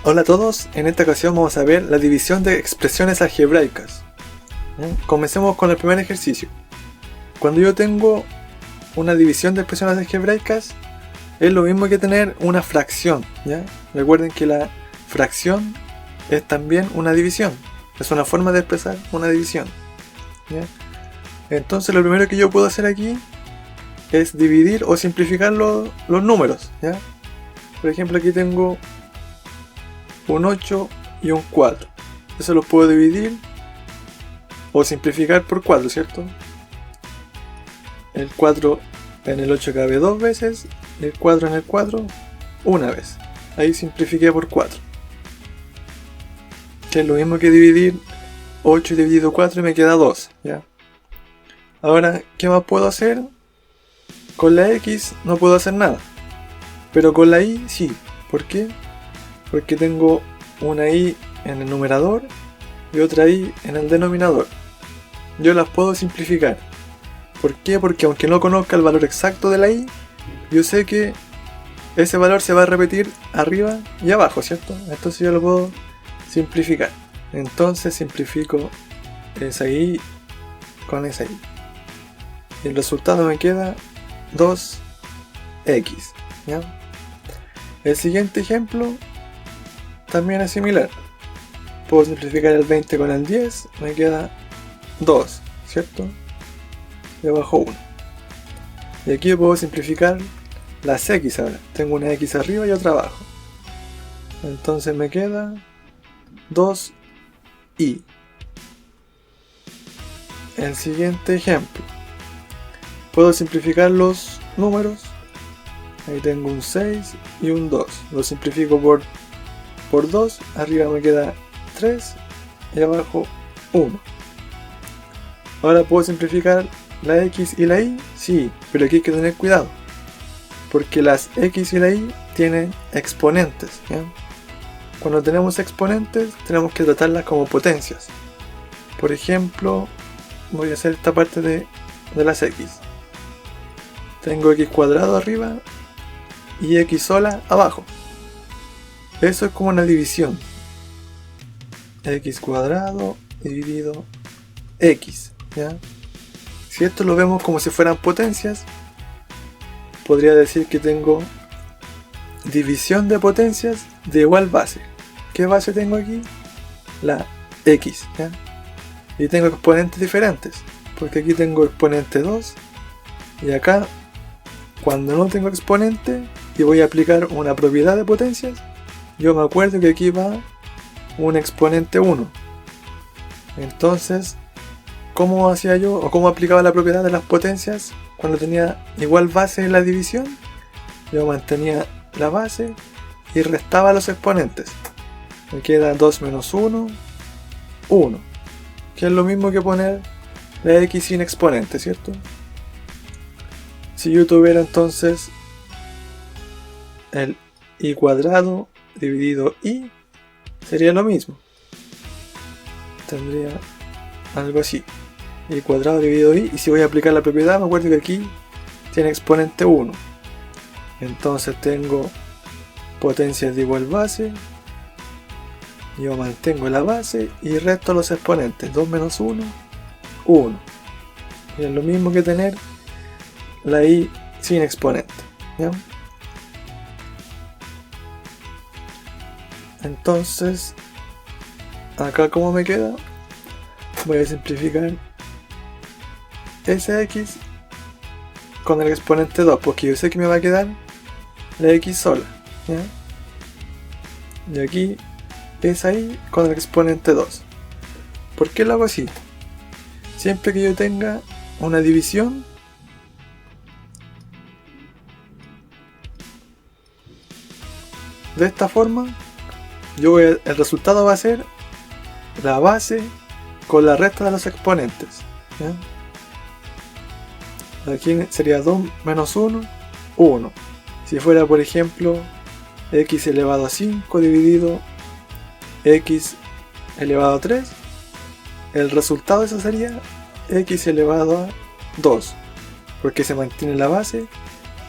Hola a todos, en esta ocasión vamos a ver la división de expresiones algebraicas. Comencemos con el primer ejercicio. Cuando yo tengo una división de expresiones algebraicas, es lo mismo que tener una fracción, ¿ya? Recuerden que la fracción es también una división, es una forma de expresar una división, ¿ya? Entonces lo primero que yo puedo hacer aquí es dividir o simplificar los números, ¿ya? Por ejemplo, aquí tengo un 8 y un 4. Eso los puedo dividir o simplificar por 4, ¿cierto? El 4 en el 8 cabe 2 veces, y el 4 en el 4 una vez. Ahí simplifiqué por 4. Que es lo mismo que dividir 8 dividido 4 y me queda 2, ¿ya? Ahora, ¿qué más puedo hacer? Con la X no puedo hacer nada, pero con la Y sí. ¿Por qué? Porque tengo una Y en el numerador y otra Y en el denominador. Yo las puedo simplificar. ¿Por qué? Porque aunque no conozca el valor exacto de la Y, yo sé que ese valor se va a repetir arriba y abajo, ¿cierto? Entonces yo lo puedo simplificar. Entonces simplifico esa Y con esa Y. Y el resultado me queda 2x, ¿ya? El siguiente ejemplo también es similar. Puedo simplificar el 20 con el 10, me queda 2, ¿cierto? Y abajo 1. Y aquí puedo simplificar las x ahora. Tengo una x arriba y otra abajo. Entonces me queda 2y. El siguiente ejemplo. Puedo simplificar los números. Ahí tengo un 6 y un 2. Lo simplifico por 2. Arriba me queda 3 y abajo 1. Ahora puedo simplificar la X y la Y. Sí, pero aquí hay que tener cuidado. Porque las X y la Y tienen exponentes, ¿ya? Cuando tenemos exponentes tenemos que tratarlas como potencias. Por ejemplo, voy a hacer esta parte de las X. Tengo x cuadrado arriba y x sola abajo. Eso es como una división. X cuadrado dividido x, ¿ya? Si esto lo vemos como si fueran potencias, podría decir que tengo división de potencias de igual base. ¿Qué base tengo aquí? La x, ¿ya? Y tengo exponentes diferentes, porque aquí tengo exponente 2 y acá, cuando no tengo exponente y voy a aplicar una propiedad de potencias, yo me acuerdo que aquí va un exponente 1. Entonces, ¿cómo hacía yo o cómo aplicaba la propiedad de las potencias cuando tenía igual base en la división? Yo mantenía la base y restaba los exponentes. Me queda 2 menos 1, 1. Que es lo mismo que poner la x sin exponente, ¿cierto? Si yo tuviera entonces el y cuadrado dividido y, sería lo mismo. Tendría algo así. Y cuadrado dividido y si voy a aplicar la propiedad, me acuerdo que aquí tiene exponente 1. Entonces tengo potencias de igual base. Yo mantengo la base y resto los exponentes. 2 menos 1, 1. Y es lo mismo que tener la y sin exponente, ¿ya? Entonces, acá como me queda, voy a simplificar ese x con el exponente 2, porque yo sé que me va a quedar la x sola, ¿ya? Y aquí es ahí con el exponente 2. ¿Por qué lo hago así? Siempre que yo tenga una división, de esta forma, el resultado va a ser la base con la resta de los exponentes, ¿ya? Aquí sería 2 menos 1, 1. Si fuera, por ejemplo, x elevado a 5 dividido x elevado a 3, el resultado de eso sería x elevado a 2, porque se mantiene la base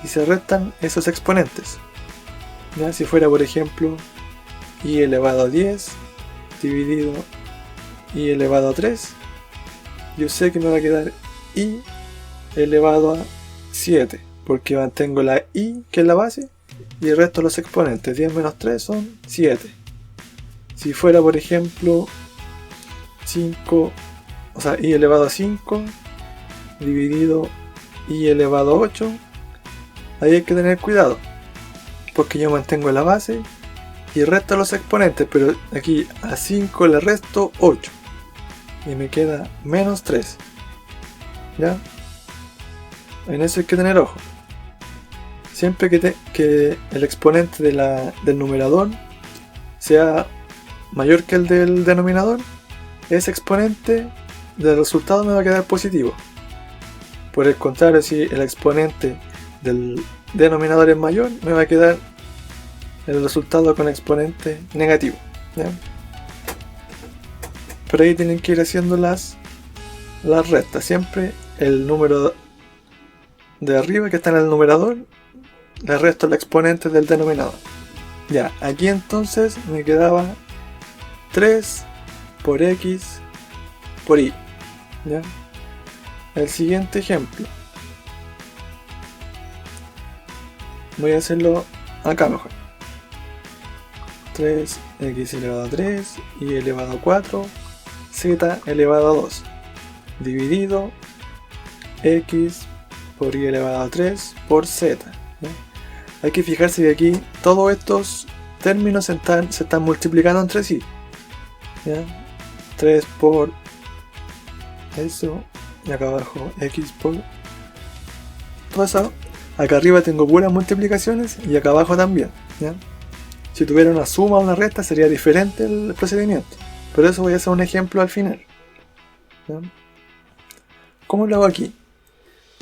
y se restan esos exponentes. ¿Ya? Si fuera, por ejemplo, y elevado a 10 dividido y elevado a 3. Yo sé que me va a quedar y elevado a 7, porque mantengo la y, que es la base, y el resto de los exponentes. 10 menos 3 son 7. Si fuera, por ejemplo, 5, o sea, y elevado a 5 dividido y elevado a 8, ahí hay que tener cuidado, porque yo mantengo la base y el resto de los exponentes, pero aquí a 5 le resto 8 y me queda menos 3. ¿Ya? En eso hay que tener ojo. Siempre que el exponente del numerador sea mayor que el del denominador, ese exponente del resultado me va a quedar positivo. Por el contrario, si el exponente del denominador es mayor, me va a quedar el resultado con exponente negativo. ¿Ya? Por ahí tienen que ir haciendo las restas. Siempre el número de arriba que está en el numerador le resto el exponente del denominador. Ya, aquí entonces me quedaba 3 por x por y. ¿Ya? El siguiente ejemplo, voy a hacerlo acá mejor. 3x elevado a 3 y elevado a 4 z elevado a 2 dividido x por y elevado a 3 por z. ¿Ya? Hay que fijarse que aquí todos estos términos se están multiplicando entre sí. ¿Ya? 3 por eso y acá abajo x por todo eso. Acá arriba tengo puras multiplicaciones y acá abajo también. ¿Ya? Si tuviera una suma o una resta sería diferente el procedimiento. Por eso voy a hacer un ejemplo al final. ¿Ya? ¿Cómo lo hago aquí?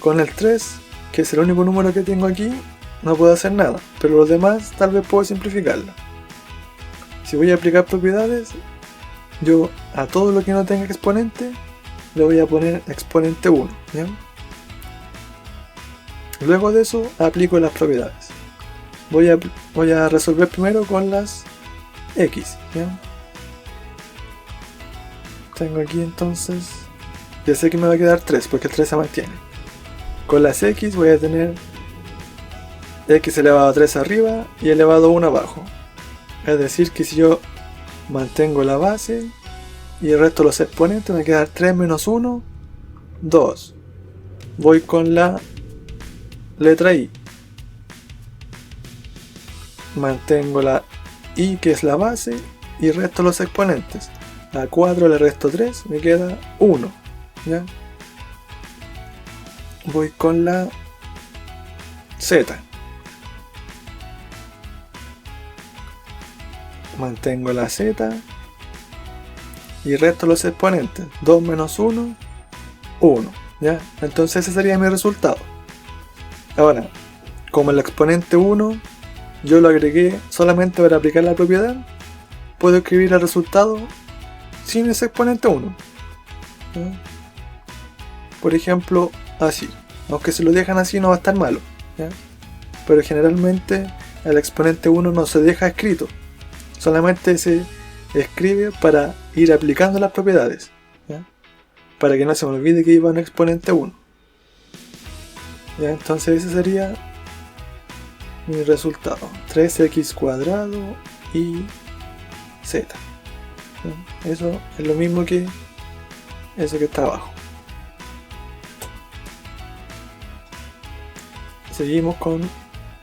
Con el 3, que es el único número que tengo aquí, no puedo hacer nada, pero los demás tal vez puedo simplificarlo. Si voy a aplicar propiedades, yo a todo lo que no tenga exponente le voy a poner exponente 1. ¿Ya? Luego de eso aplico las propiedades. Voy a resolver primero con las x. ¿Ya? Tengo aquí entonces, ya sé que me va a quedar 3 porque el 3 se mantiene. Con las x voy a tener x elevado a 3 arriba y elevado a 1 abajo. Es decir que si yo mantengo la base y el resto de los exponentes, me va a quedar 3 menos 1, 2. Voy con la letra i. Mantengo la i, que es la base, y resto los exponentes. A 4 le resto 3, me queda 1. ¿Ya? Voy con la z. Mantengo la z y resto los exponentes. 2 menos 1, 1. ¿Ya? Entonces ese sería mi resultado. Ahora, como el exponente 1 yo lo agregué solamente para aplicar la propiedad, puedo escribir el resultado sin ese exponente 1. ¿Ya? Por ejemplo, así. Aunque si lo dejan así no va a estar malo. ¿Ya? Pero generalmente el exponente 1 no se deja escrito. Solamente se escribe para ir aplicando las propiedades. ¿Ya? Para que no se me olvide que iba un exponente 1. ¿Ya? Entonces ese sería mi resultado. 3x cuadrado y z. ¿Ya? Eso es lo mismo que eso que está abajo. Seguimos con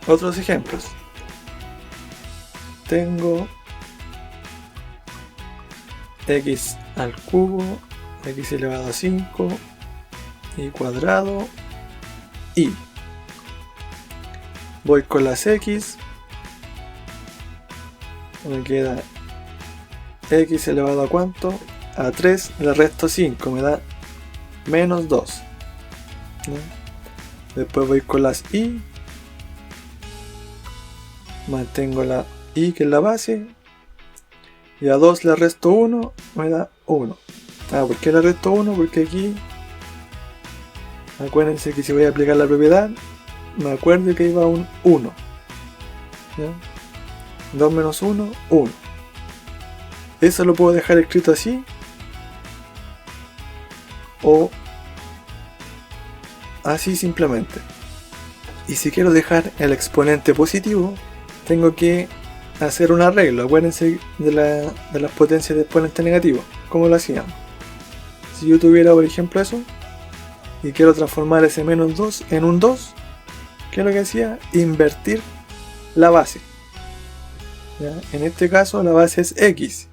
otros ejemplos. Tengo x al cubo, x elevado a 5 y cuadrado y voy con las x, me queda x elevado a cuánto, a 3 le resto 5, me da menos 2. ¿No? Después voy con las y, mantengo la y, que es la base, y a 2 le resto 1, me da 1. ¿Por qué le resto 1? Porque aquí, acuérdense que si voy a aplicar la propiedad, me acuerdo que iba un 1. ¿Ya? 2 menos 1, 1. Eso lo puedo dejar escrito así, o así simplemente. Y si quiero dejar el exponente positivo, tengo que hacer un arreglo. Acuérdense de las potencias de exponente negativo, como lo hacíamos. Si yo tuviera, por ejemplo, eso, y quiero transformar ese menos 2 en un 2, ¿qué es lo que hacía? Invertir la base. ¿Ya? En este caso la base es X,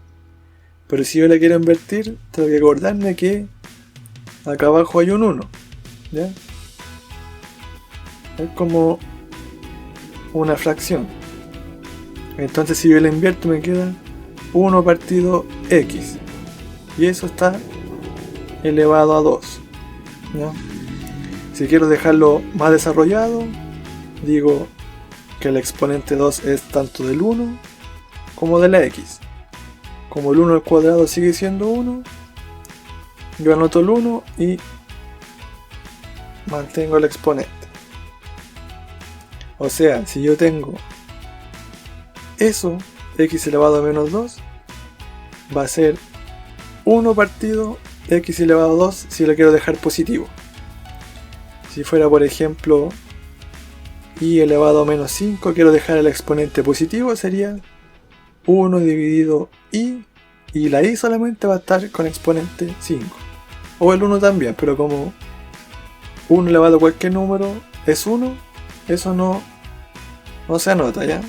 pero si yo la quiero invertir, tengo que acordarme que acá abajo hay un 1. ¿Ya? Es como una fracción. Entonces si yo la invierto me queda 1 partido X, y eso está elevado a 2. ¿Ya? Si quiero dejarlo más desarrollado, digo que el exponente 2 es tanto del 1 como de la X. Como el 1 al cuadrado sigue siendo 1, yo anoto el 1 y mantengo el exponente. O sea, si yo tengo eso, X elevado a menos 2, va a ser 1 partido X elevado a 2 si lo quiero dejar positivo. Si fuera, por ejemplo, y elevado a menos 5, quiero dejar el exponente positivo, sería 1 dividido y la y solamente va a estar con exponente 5. O el 1 también, pero como 1 elevado a cualquier número es 1, eso no se anota, ¿ya?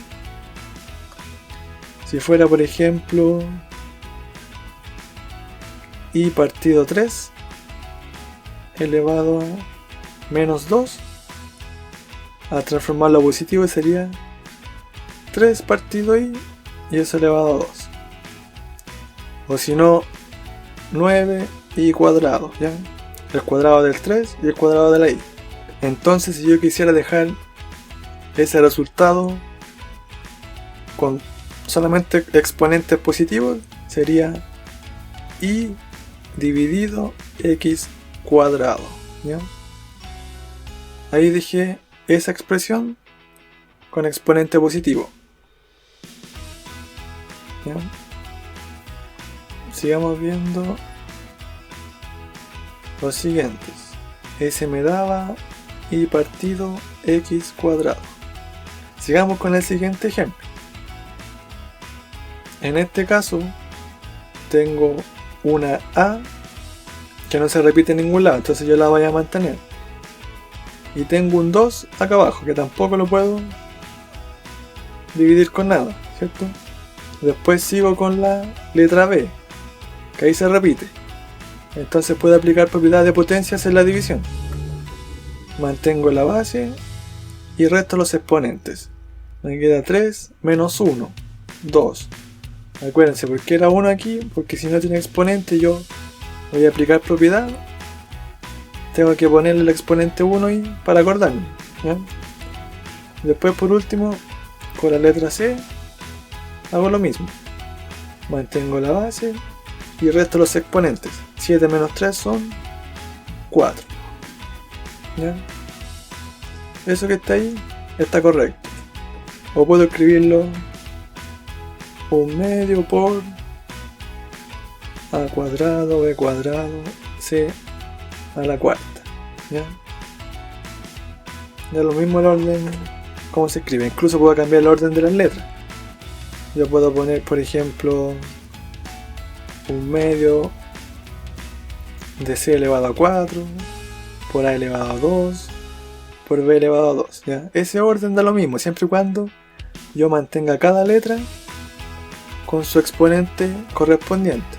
Si fuera, por ejemplo, y partido 3 elevado a menos 2, a transformarlo a positivo sería 3 partido y eso elevado a 2. O si no, 9 y cuadrado, ¿ya? El cuadrado del 3 y el cuadrado de la y. Entonces, si yo quisiera dejar ese resultado con solamente exponentes positivos, sería y dividido x cuadrado, ¿ya? Ahí dejé esa expresión con exponente positivo, ¿ya? Sigamos viendo los siguientes. Ese me daba y partido x cuadrado. Sigamos con el siguiente ejemplo. En este caso tengo una a que no se repite en ningún lado, entonces yo la voy a mantener. Y tengo un 2 acá abajo que tampoco lo puedo dividir con nada, ¿cierto? Después sigo con la letra b, que ahí se repite. Entonces puedo aplicar propiedades de potencias en la división. Mantengo la base y resto los exponentes. Me queda 3 menos 1, 2. Acuérdense, ¿por qué era 1 aquí? Porque si no tiene exponente yo voy a aplicar propiedad. Tengo que ponerle el exponente 1 y para acordarme, ¿ya? Después, por último, con la letra C hago lo mismo. Mantengo la base y resto los exponentes. 7 menos 3 son 4. ¿Ya? Eso que está ahí está correcto. O puedo escribirlo 1/2 por a cuadrado, b cuadrado, c a la cuarta. ¿Ya? Ya lo mismo el orden, cómo se escribe. Incluso puedo cambiar el orden de las letras. Yo puedo poner, por ejemplo, 1/2 de c elevado a 4 por a elevado a 2 por b elevado a 2. ¿Ya? Ese orden da lo mismo, siempre y cuando yo mantenga cada letra con su exponente correspondiente.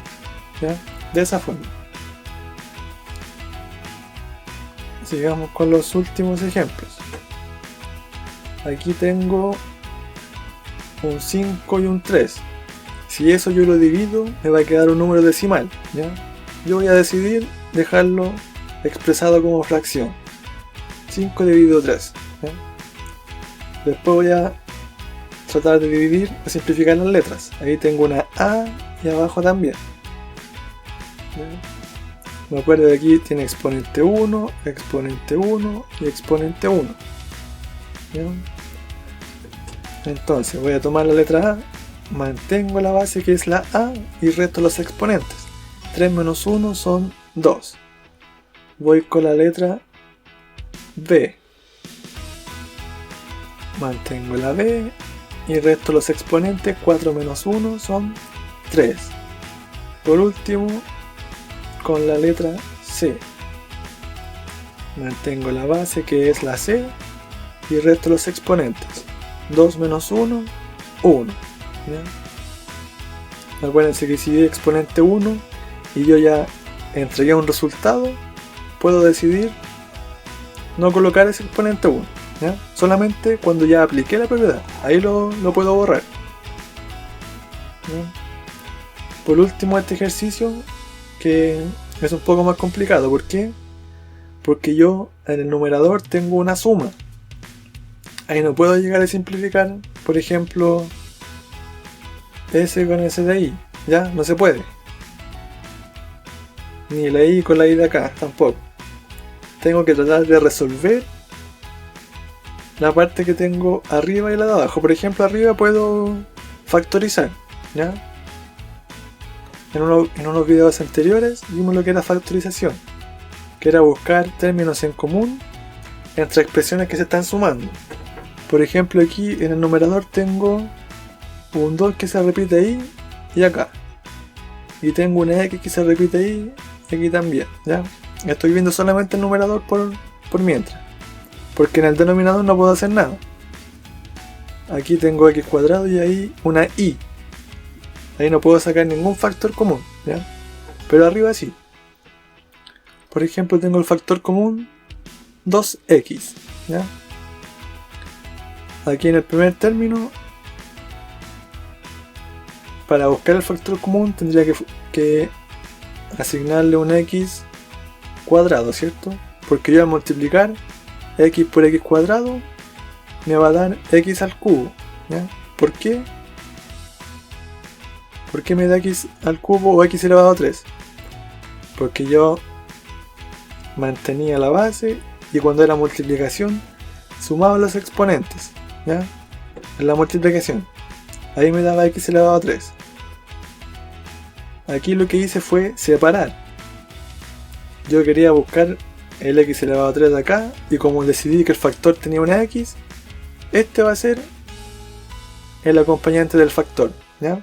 ¿Ya? De esa forma. Sigamos con los últimos ejemplos. Aquí tengo un 5 y un 3. Si eso yo lo divido, me va a quedar un número decimal, ¿ya? Yo voy a decidir dejarlo expresado como fracción. 5 dividido 3. ¿Ya? Después voy a tratar de dividir, de simplificar las letras. Ahí tengo una A y abajo también. ¿Ya? Me acuerdo de aquí tiene exponente 1 y exponente 1. ¿Ya? Entonces voy a tomar la letra A mantengo la base que es la A y resto los exponentes. 3 menos 1 son 2. Voy con la letra B. Mantengo la B y resto los exponentes. 4 menos 1 son 3. Por último, con la letra C. Mantengo la base que es la C y resto los exponentes. 2 menos 1, 1. ¿Ya? Acuérdense que si di exponente 1 y yo ya entregué un resultado, puedo decidir no colocar ese exponente 1, ¿ya? Solamente cuando ya apliqué la propiedad, ahí lo puedo borrar, ¿ya? Por último, este ejercicio que es un poco más complicado. ¿Por qué? Porque yo en el numerador tengo una suma. Ahí no puedo llegar a simplificar, por ejemplo, S con S de ahí, ya no se puede. Ni la I con la I de acá, tampoco. Tengo que tratar de resolver la parte que tengo arriba y la de abajo. Por ejemplo, arriba puedo factorizar, ¿ya? En unos videos anteriores vimos lo que era factorización, que era buscar términos en común entre expresiones que se están sumando. Por ejemplo, aquí en el numerador tengo un 2 que se repite ahí y acá. Y tengo una X que se repite ahí y aquí también, ¿ya? Estoy viendo solamente el numerador por mientras. Porque en el denominador no puedo hacer nada. Aquí tengo X cuadrado y ahí una Y. Ahí no puedo sacar ningún factor común, ¿ya? Pero arriba sí. Por ejemplo, tengo el factor común 2X, ¿ya? Aquí en el primer término, para buscar el factor común tendría que asignarle un X cuadrado, ¿cierto? Porque yo al multiplicar X por X cuadrado me va a dar X al cubo, ¿ya? ¿Por qué? ¿Por qué me da X al cubo o X elevado a 3? Porque yo mantenía la base y cuando era multiplicación sumaba los exponentes, ¿ya? En la multiplicación ahí me daba X elevado a 3. Aquí lo que hice fue separar. Yo quería buscar el X elevado a 3 de acá y como decidí que el factor tenía una X, este va a ser el acompañante del factor, ¿ya?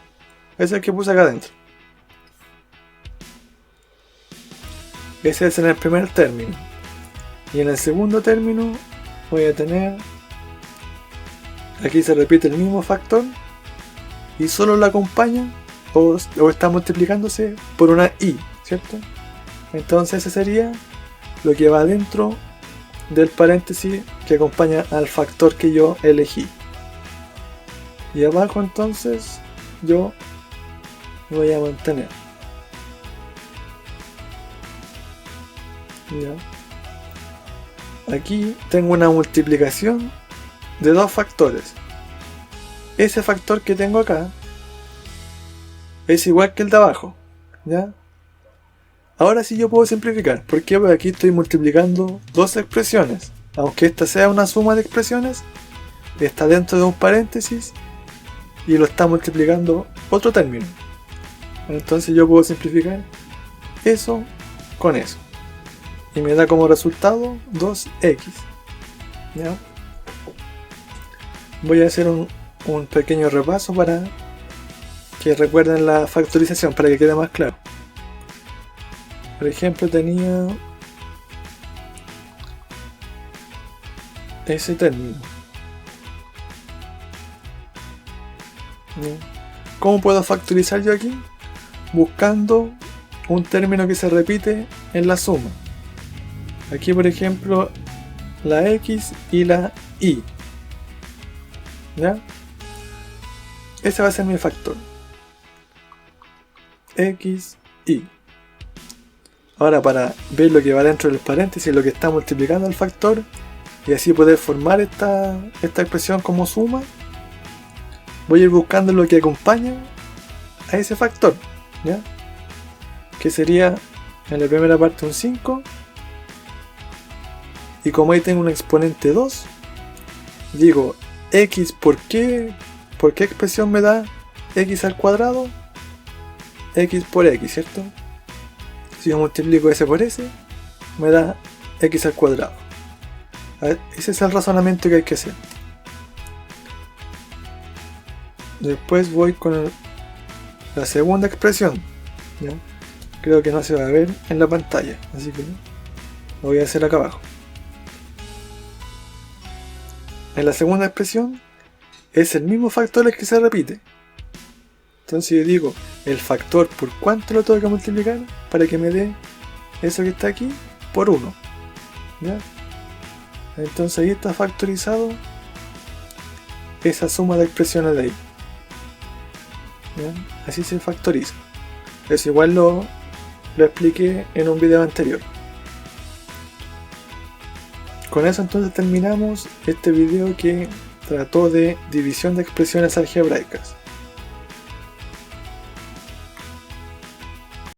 Ese es el que puse acá adentro. Ese es en el primer término. Y en el segundo término voy a tener, aquí se repite el mismo factor y solo lo acompaña o está multiplicándose por una Y, ¿cierto? Entonces ese sería lo que va dentro del paréntesis que acompaña al factor que yo elegí. Y abajo entonces yo voy a mantener. ¿Ya? Aquí tengo una multiplicación de dos factores. Ese factor que tengo acá es igual que el de abajo, ¿ya? Ahora sí yo puedo simplificar. ¿Por qué? Porque aquí estoy multiplicando dos expresiones. Aunque esta sea una suma de expresiones, está dentro de un paréntesis y lo está multiplicando otro término. Entonces yo puedo simplificar eso con eso. Y me da como resultado 2x. ¿Ya? Voy a hacer un pequeño repaso para que recuerden la factorización, para que quede más claro. Por ejemplo, tenía ese término. ¿Ya? ¿Cómo puedo factorizar yo aquí? Buscando un término que se repite en la suma. Aquí, por ejemplo, la X y la Y. ¿Ya? Ese va a ser mi factor. X, Y. Ahora, para ver lo que va dentro del paréntesis, lo que está multiplicando el factor, y así poder formar esta expresión como suma, voy a ir buscando lo que acompaña a ese factor, ¿ya? Que sería en la primera parte un 5, y como ahí tengo un exponente 2, digo, X, ¿por qué expresión me da x al cuadrado, x por x, ¿cierto? Si yo multiplico s por s, me da x al cuadrado. Ese es el razonamiento que hay que hacer. Después voy con la segunda expresión, ¿ya? Creo que no se va a ver en la pantalla, así que lo voy a hacer acá abajo. En la segunda expresión es el mismo factor el que se repite. Entonces yo digo el factor por cuánto lo tengo que multiplicar para que me dé eso que está aquí por 1, ¿ya? Entonces ahí está factorizado esa suma de expresiones de ahí, ¿ya? Así se factoriza. Eso igual lo expliqué en un video anterior. Con eso entonces terminamos este video que trató de división de expresiones algebraicas.